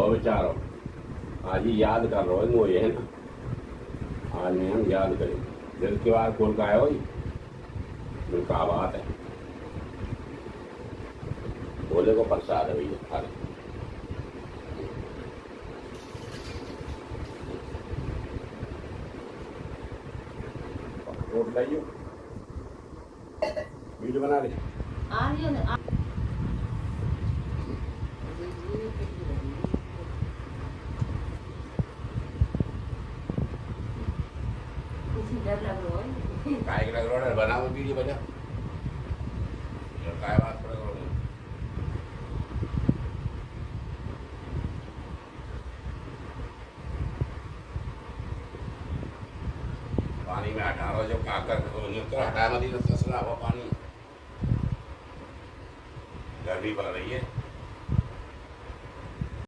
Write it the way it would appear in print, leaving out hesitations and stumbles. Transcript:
हो बेचारो, आज ही याद कर रहे हो ये है ना, आज में हम याद करें दिल के बाहर खोल का आया हो दिल का बात है, बोले को प्रसाद है भैया खा ले। रोट लाइयो, वीडियो बना ले। काय के लग रहा है बना वो वीडियो बना, काय बात कर रहा हूँ। पानी में हटा रहा जो काकर हटा मत, तसला हुआ पानी, गर्मी पड़ रही है।